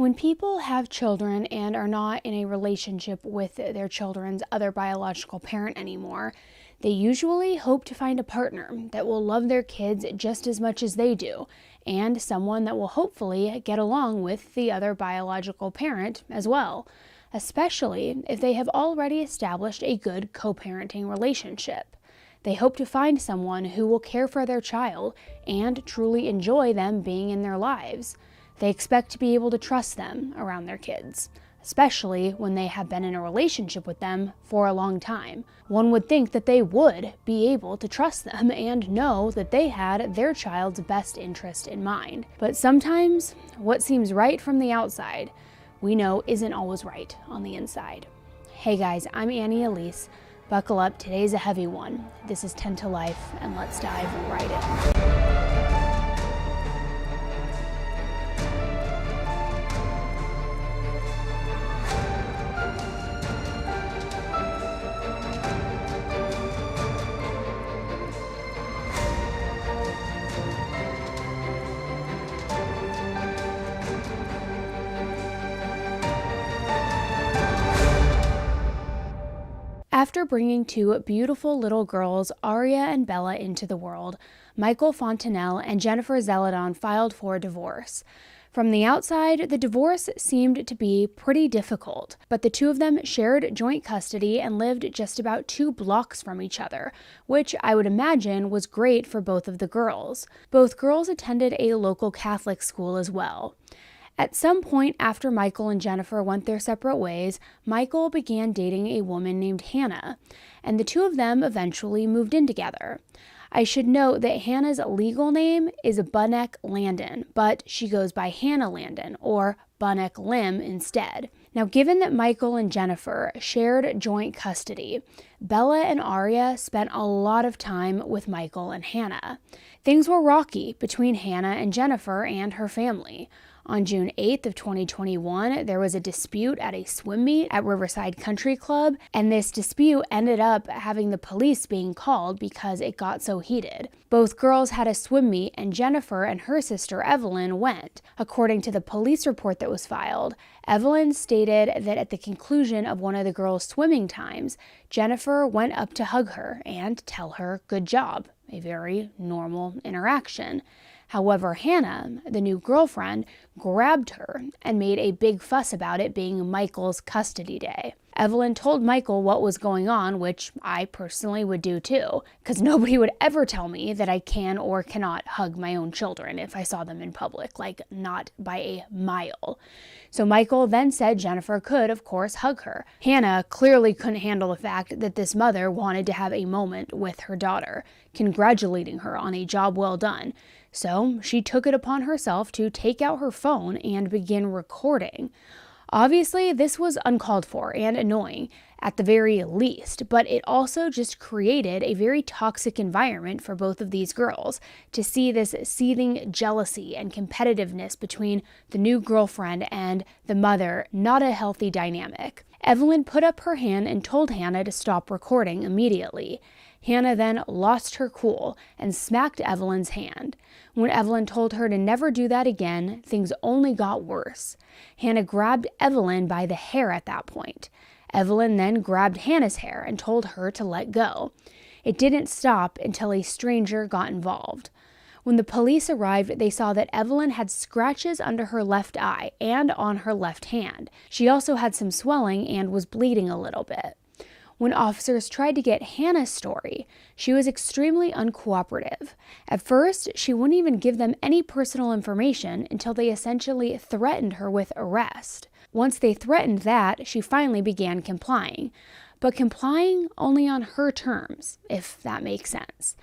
When people have children and are not in a relationship with their children's other biological parent anymore, they usually hope to find a partner that will love their kids just as much as they do, and someone that will hopefully get along with the other biological parent as well, especially if they have already established a good co-parenting relationship. They hope to find someone who will care for their child and truly enjoy them being in their lives. They expect to be able to trust them around their kids, especially when they have been in a relationship with them for a long time. One would think that they would be able to trust them and know that they had their child's best interest in mind. But sometimes, what seems right from the outside, we know isn't always right on the inside. Hey guys, I'm Elise. Buckle up, today's a heavy one. This is 10 to Life, and let's dive right in. After bringing two beautiful little girls, Aria and Bella, into the world, Michael Fontenelle and Jennifer Zeladon filed for divorce. From the outside, the divorce seemed to be pretty difficult, but the two of them shared joint custody and lived just about 2 blocks from each other, which I would imagine was great for both of the girls. Both girls attended a local Catholic school as well. At some point after Michael and Jennifer went their separate ways, Michael began dating a woman named Hannah, and the two of them eventually moved in together. I should note that Hannah's legal name is Bunnock Landon, but she goes by Hannah Landon, or Bunnock Lim, instead. Now, given that Michael and Jennifer shared joint custody, Bella and Aria spent a lot of time with Michael and Hannah. Things were rocky between Hannah and Jennifer and her family. On June 8th of 2021, there was a dispute at a swim meet at Riverside Country Club, and this dispute ended up having the police being called because it got so heated. Both girls had a swim meet, and Jennifer and her sister Evelyn went. According to the police report that was filed, Evelyn stated that at the conclusion of one of the girls' swimming times, Jennifer went up to hug her and tell her good job, a very normal interaction. However, Hannah, the new girlfriend, grabbed her and made a big fuss about it being Michael's custody day. Evelyn told Michael what was going on, which I personally would do too, because nobody would ever tell me that I can or cannot hug my own children if I saw them in public, like not by a mile. So Michael then said Jennifer could, of course, hug her. Hannah clearly couldn't handle the fact that this mother wanted to have a moment with her daughter, congratulating her on a job well done. So she took it upon herself to take out her phone and begin recording. Obviously, this was uncalled for and annoying, at the very least, but it also just created a very toxic environment for both of these girls to see this seething jealousy and competitiveness between the new girlfriend and the mother, not a healthy dynamic. Evelyn put up her hand and told Hannah to stop recording immediately. Hannah then lost her cool and smacked Evelyn's hand. When Evelyn told her to never do that again, things only got worse. Hannah grabbed Evelyn by the hair at that point. Evelyn then grabbed Hannah's hair and told her to let go. It didn't stop until a stranger got involved. When the police arrived, they saw that Evelyn had scratches under her left eye and on her left hand. She also had some swelling and was bleeding a little bit. When officers tried to get Hannah's story, she was extremely uncooperative. At first, she wouldn't even give them any personal information until they essentially threatened her with arrest. Once they threatened that, she finally began complying, but complying only on her terms, if that makes sense.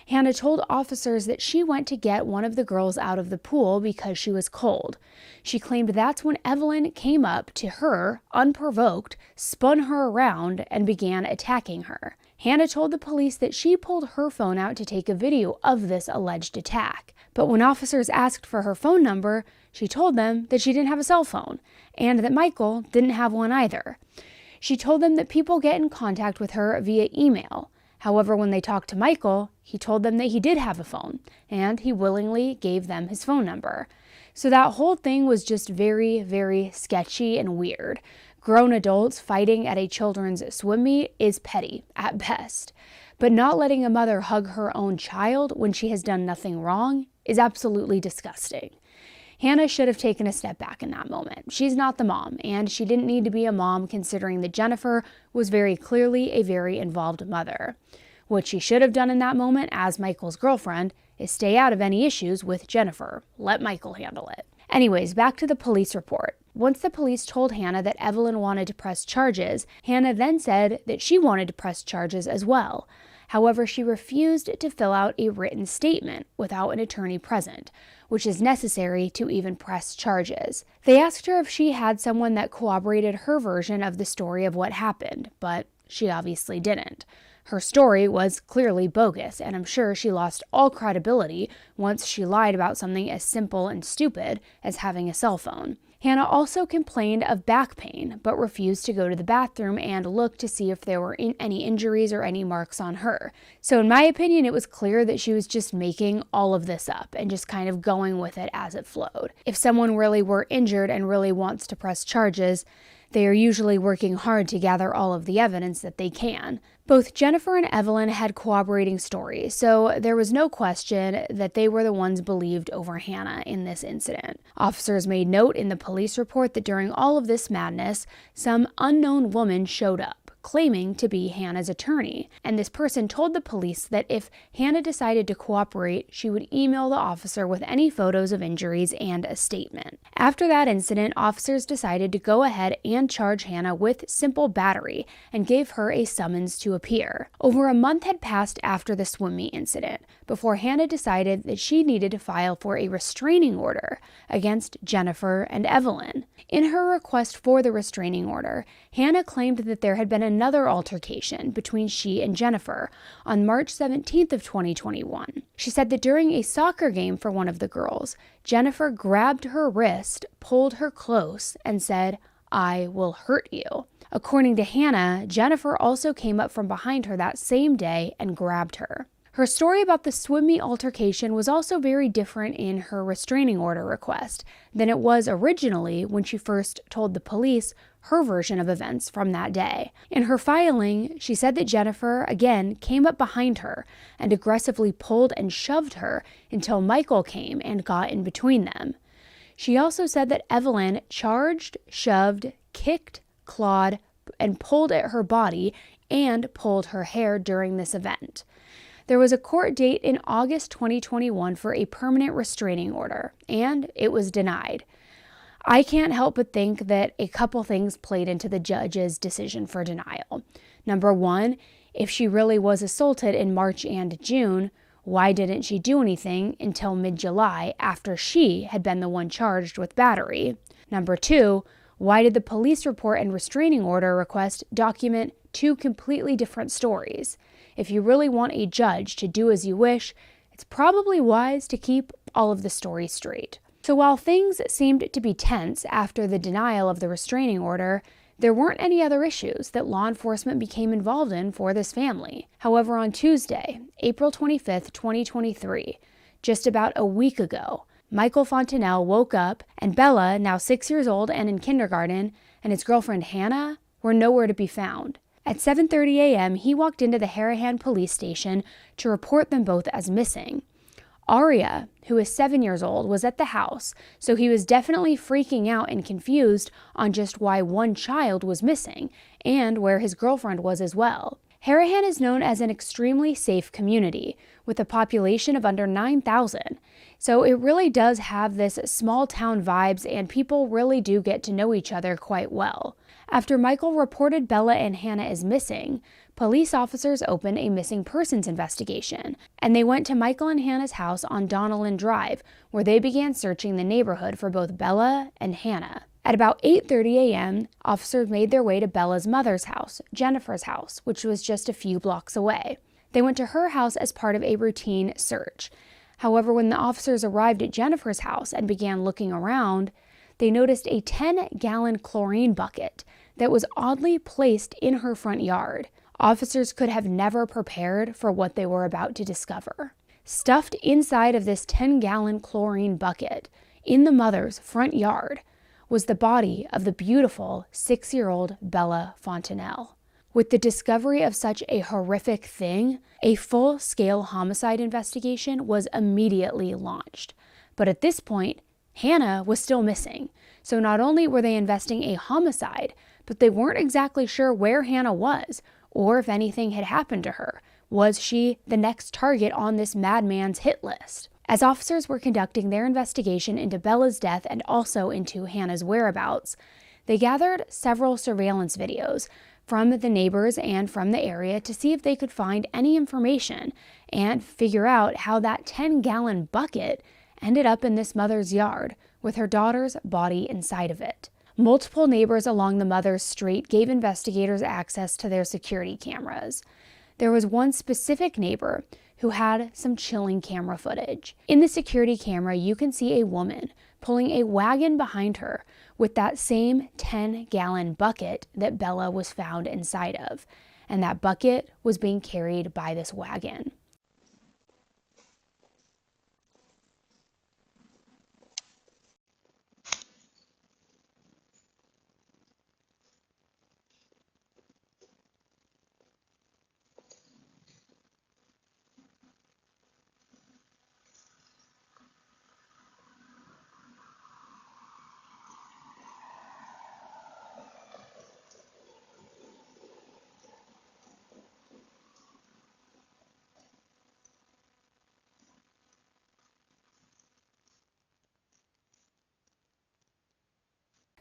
Hannah told officers that she went to get one of the girls out of the pool because she was cold. She claimed that's when Evelyn came up to her, unprovoked, spun her around, and began attacking her. Hannah told the police that she pulled her phone out to take a video of this alleged attack. But when officers asked for her phone number, she told them that she didn't have a cell phone, and that Michael didn't have one either. She told them that people get in contact with her via email. However, when they talked to Michael, he told them that he did have a phone, and he willingly gave them his phone number. So that whole thing was just very, very sketchy and weird. Grown adults fighting at a children's swim meet is petty at best. But not letting a mother hug her own child when she has done nothing wrong is absolutely disgusting. Hannah should have taken a step back in that moment. She's not the mom, and she didn't need to be a mom considering that Jennifer was very clearly a very involved mother. What she should have done in that moment as Michael's girlfriend is stay out of any issues with Jennifer. Let Michael handle it. Anyways, back to the police report. Once the police told Hannah that Evelyn wanted to press charges, Hannah then said that she wanted to press charges as well. However, she refused to fill out a written statement without an attorney present, which is necessary to even press charges. They asked her if she had someone that corroborated her version of the story of what happened, but she obviously didn't. Her story was clearly bogus, and I'm sure she lost all credibility once she lied about something as simple and stupid as having a cell phone. Hannah also complained of back pain, but refused to go to the bathroom and look to see if there were any injuries or any marks on her. So in my opinion, it was clear that she was just making all of this up and just kind of going with it as it flowed. If someone really were injured and really wants to press charges, they are usually working hard to gather all of the evidence that they can. Both Jennifer and Evelyn had corroborating stories, so there was no question that they were the ones believed over Hannah in this incident. Officers made note in the police report that during all of this madness, some unknown woman showed up, claiming to be Hannah's attorney, and this person told the police that if Hannah decided to cooperate, she would email the officer with any photos of injuries and a statement. After that incident, officers decided to go ahead and charge Hannah with simple battery and gave her a summons to appear. Over a month had passed after the swim meet incident before Hannah decided that she needed to file for a restraining order against Jennifer and Evelyn. In her request for the restraining order, Hannah claimed that there had been another altercation between she and Jennifer on March 17th of 2021. She said that during a soccer game for one of the girls, Jennifer grabbed her wrist, pulled her close, and said, "I will hurt you." According to Hannah, Jennifer also came up from behind her that same day and grabbed her. Her story about the swim meet altercation was also very different in her restraining order request than it was originally when she first told the police her version of events from that day. In her filing, she said that Jennifer, again, came up behind her and aggressively pulled and shoved her until Michael came and got in between them. She also said that Evelyn charged, shoved, kicked, clawed, and pulled at her body and pulled her hair during this event. There was a court date in August 2021 for a permanent restraining order, and it was denied. I can't help but think that a couple things played into the judge's decision for denial. Number one, if she really was assaulted in March and June, why didn't she do anything until mid-July after she had been the one charged with battery? Number two, why did the police report and restraining order request document two completely different stories? If you really want a judge to do as you wish, it's probably wise to keep all of the stories straight. So while things seemed to be tense after the denial of the restraining order, there weren't any other issues that law enforcement became involved in for this family. However, on Tuesday, April 25th, 2023, just about a week ago, Michael Fontenelle woke up and Bella, now 6 years old and in kindergarten, and his girlfriend Hannah were nowhere to be found. At 7:30 a.m., he walked into the Harahan police station to report them both as missing. Aria, who is 7 years old, was at the house, so he was definitely freaking out and confused on just why one child was missing and where his girlfriend was as well. Harahan is known as an extremely safe community with a population of under 9,000, so it really does have this small town vibes and people really do get to know each other quite well. After Michael reported Bella and Hannah as missing, police officers opened a missing persons investigation, and they went to Michael and Hannah's house on Donnellan Drive, where they began searching the neighborhood for both Bella and Hannah. At about 8:30 a.m., officers made their way to Bella's mother's house, Jennifer's house, which was just a few blocks away. They went to her house as part of a routine search. However, when the officers arrived at Jennifer's house and began looking around, they noticed a 10-gallon chlorine bucket that was oddly placed in her front yard. Officers could have never prepared for what they were about to discover. Stuffed inside of this 10-gallon chlorine bucket in the mother's front yard was the body of the beautiful 6-year-old Bella Fontenelle. With the discovery of such a horrific thing, a full-scale homicide investigation was immediately launched. But at this point, Hannah was still missing. So not only were they investing a homicide, but they weren't exactly sure where Hannah was or if anything had happened to her. Was she the next target on this madman's hit list? As officers were conducting their investigation into Bella's death and also into Hannah's whereabouts, they gathered several surveillance videos from the neighbors and from the area to see if they could find any information and figure out how that 10-gallon bucket ended up in this mother's yard with her daughter's body inside of it. Multiple neighbors along the mother's street gave investigators access to their security cameras. There was one specific neighbor who had some chilling camera footage. In the security camera, you can see a woman pulling a wagon behind her with that same 10-gallon bucket that Bella was found inside of, and that bucket was being carried by this wagon.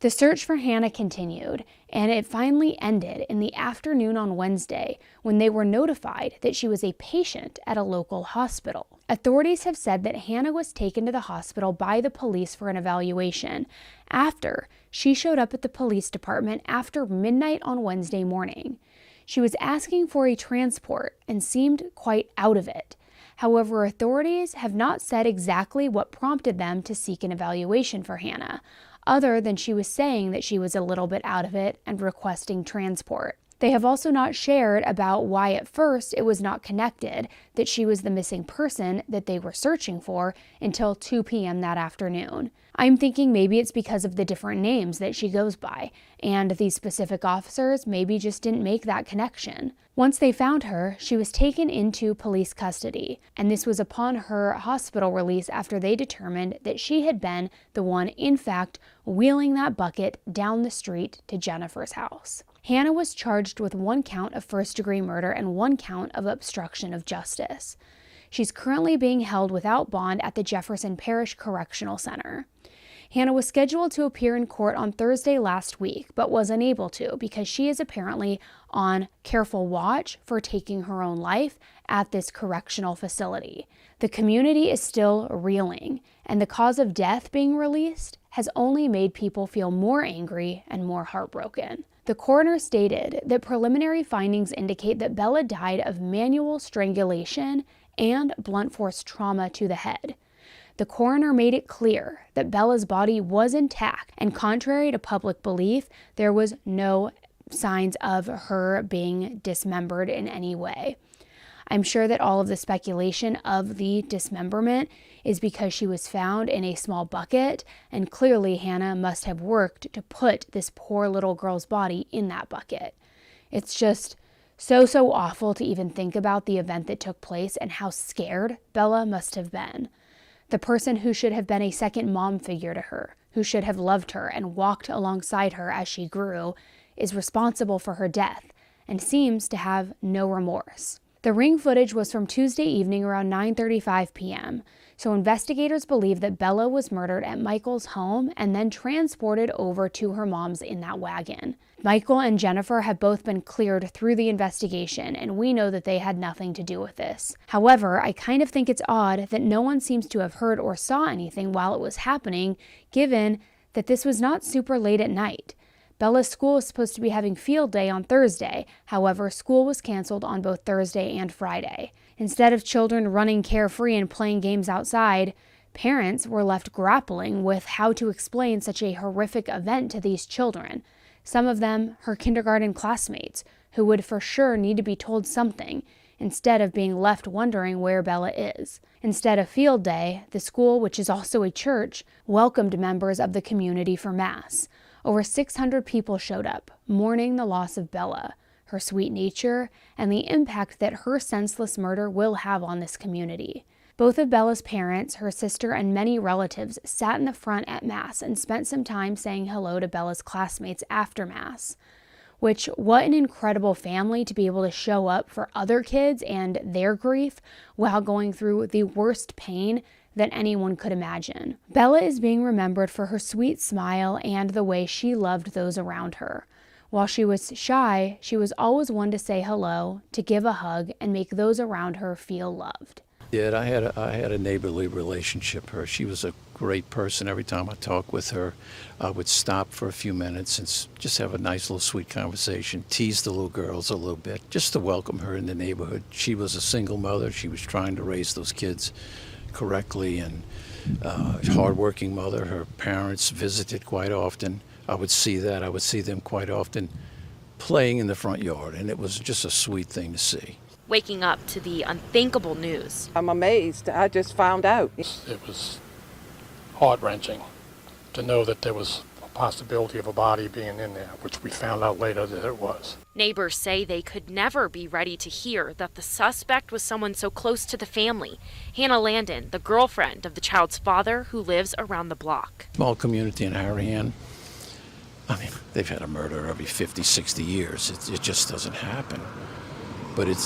The search for Hannah continued, and it finally ended in the afternoon on Wednesday when they were notified that she was a patient at a local hospital. Authorities have said that Hannah was taken to the hospital by the police for an evaluation after she showed up at the police department after midnight on Wednesday morning. She was asking for a transport and seemed quite out of it. However, authorities have not said exactly what prompted them to seek an evaluation for Hannah, other than she was saying that she was a little bit out of it and requesting transport. They have also not shared about why at first it was not connected that she was the missing person that they were searching for until 2 p.m. that afternoon. I'm thinking maybe it's because of the different names that she goes by, and these specific officers maybe just didn't make that connection. Once they found her, she was taken into police custody, and this was upon her hospital release after they determined that she had been the one, in fact, wheeling that bucket down the street to Jennifer's house. Hannah was charged with 1 count of first-degree murder and 1 count of obstruction of justice. She's currently being held without bond at the Jefferson Parish Correctional Center. Hannah was scheduled to appear in court on Thursday last week, but was unable to because she is apparently on careful watch for taking her own life at this correctional facility. The community is still reeling, and the cause of death being released has only made people feel more angry and more heartbroken. The coroner stated that preliminary findings indicate that Bella died of manual strangulation and blunt force trauma to the head. The coroner made it clear that Bella's body was intact, and contrary to public belief, there was no signs of her being dismembered in any way. I'm sure that all of the speculation of the dismemberment is because she was found in a small bucket, and clearly Hannah must have worked to put this poor little girl's body in that bucket. It's just so awful to even think about the event that took place and how scared Bella must have been. The person who should have been a second mom figure to her, who should have loved her and walked alongside her as she grew, is responsible for her death and seems to have no remorse. The ring footage was from Tuesday evening around 9:35 p.m., so investigators believe that Bella was murdered at Michael's home and then transported over to her mom's in that wagon. Michael and Jennifer have both been cleared through the investigation, and we know that they had nothing to do with this. However, I kind of think it's odd that no one seems to have heard or saw anything while it was happening, given that this was not super late at night. Bella's school was supposed to be having field day on Thursday. However, school was canceled on both Thursday and Friday. Instead of children running carefree and playing games outside, parents were left grappling with how to explain such a horrific event to these children. Some of them her kindergarten classmates, who would for sure need to be told something, instead of being left wondering where Bella is. Instead of field day, the school, which is also a church, welcomed members of the community for Mass. Over 600 people showed up, mourning the loss of Bella, her sweet nature, and the impact that her senseless murder will have on this community. Both of Bella's parents, her sister, and many relatives sat in the front at Mass and spent some time saying hello to Bella's classmates after Mass. Which, what an incredible family to be able to show up for other kids and their grief while going through the worst pain that anyone could imagine. Bella is being remembered for her sweet smile and the way she loved those around her. While she was shy, she was always one to say hello, to give a hug, and make those around her feel loved. Yeah, I had a neighborly relationship with her. She was a great person. Every time I talked with her, I would stop for a few minutes and just have a nice little sweet conversation, tease the little girls a little bit, just to welcome her in the neighborhood. She was a single mother. She was trying to raise those kids correctly, and hardworking mother. Her parents visited quite often. I would see that. I would see them quite often playing in the front yard, and it was just a sweet thing to see. Waking up to the unthinkable news. I'm amazed. I just found out. It was heart-wrenching to know that there was a possibility of a body being in there, which we found out later that it was. Neighbors say they could never be ready to hear that the suspect was someone so close to the family. Hannah Landon, the girlfriend of the child's father, who lives around the block. Small community in Harahan. I mean, they've had a murder every 50, 60 years. It just doesn't happen. But it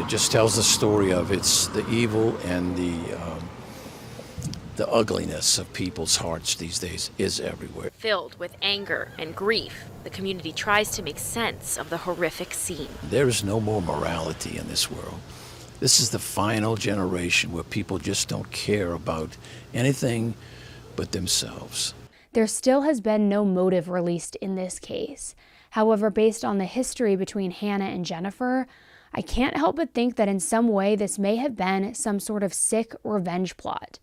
just tells the story of it's the evil and the ugliness of people's hearts these days is everywhere. Filled with anger and grief, the community tries to make sense of the horrific scene. There is no more morality in this world. This is the final generation where people just don't care about anything but themselves. There still has been no motive released in this case. However, based on the history between Hannah and Jennifer, I can't help but think that in some way this may have been some sort of sick revenge plot.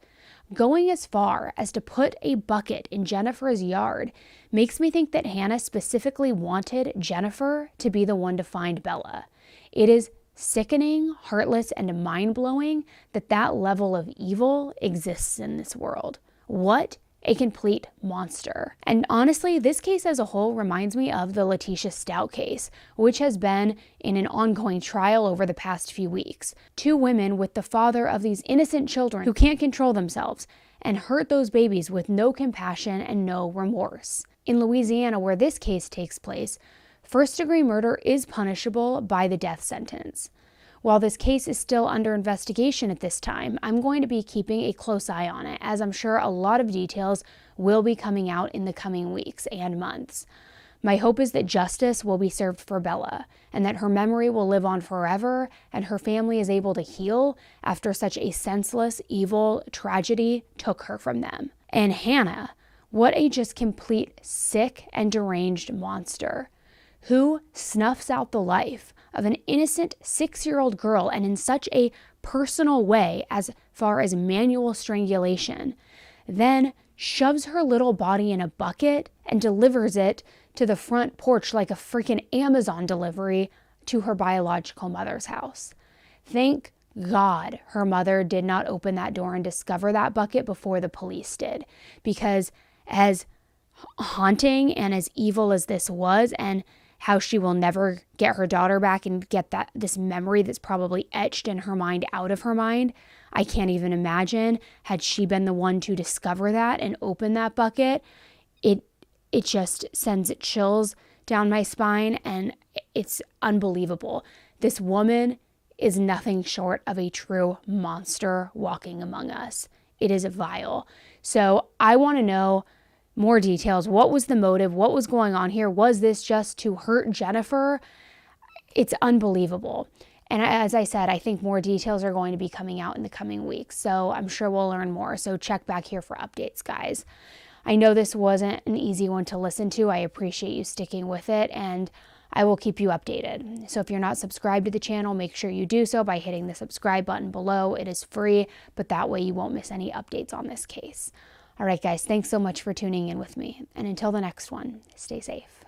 Going as far as to put a bucket in Jennifer's yard makes me think that Hannah specifically wanted Jennifer to be the one to find Bella. It is sickening, heartless, and mind-blowing that that level of evil exists in this world. What a complete monster. And honestly, this case as a whole reminds me of the Letitia Stout case, which has been in an ongoing trial over the past few weeks. Two women with the father of these innocent children who can't control themselves and hurt those babies with no compassion and no remorse. In Louisiana, where this case takes place, first-degree murder is punishable by the death sentence. While this case is still under investigation at this time, I'm going to be keeping a close eye on it, as I'm sure a lot of details will be coming out in the coming weeks and months. My hope is that justice will be served for Bella, and that her memory will live on forever, and her family is able to heal after such a senseless, evil tragedy took her from them. And Hannah, what a just complete sick and deranged monster. Who snuffs out the life of an innocent 6-year-old girl, and in such a personal way as far as manual strangulation, then shoves her little body in a bucket and delivers it to the front porch like a freaking Amazon delivery to her biological mother's house. Thank God her mother did not open that door and discover that bucket before the police did, because as haunting and as evil as this was, and how she will never get her daughter back and get this memory that's probably etched in her mind out of her mind. I can't even imagine, had she been the one to discover that and open that bucket, it just sends chills down my spine, and it's unbelievable. This woman is nothing short of a true monster walking among us. It is vile. So I want to know more details. What was the motive? What was going on here? Was this just to hurt Jennifer? It's unbelievable. And as I said, I think more details are going to be coming out in the coming weeks. So I'm sure we'll learn more. So check back here for updates, guys. I know this wasn't an easy one to listen to. I appreciate you sticking with it, and I will keep you updated. So if you're not subscribed to the channel, make sure you do so by hitting the subscribe button below. It is free, but that way you won't miss any updates on this case. All right, guys, thanks so much for tuning in with me. And until the next one, stay safe.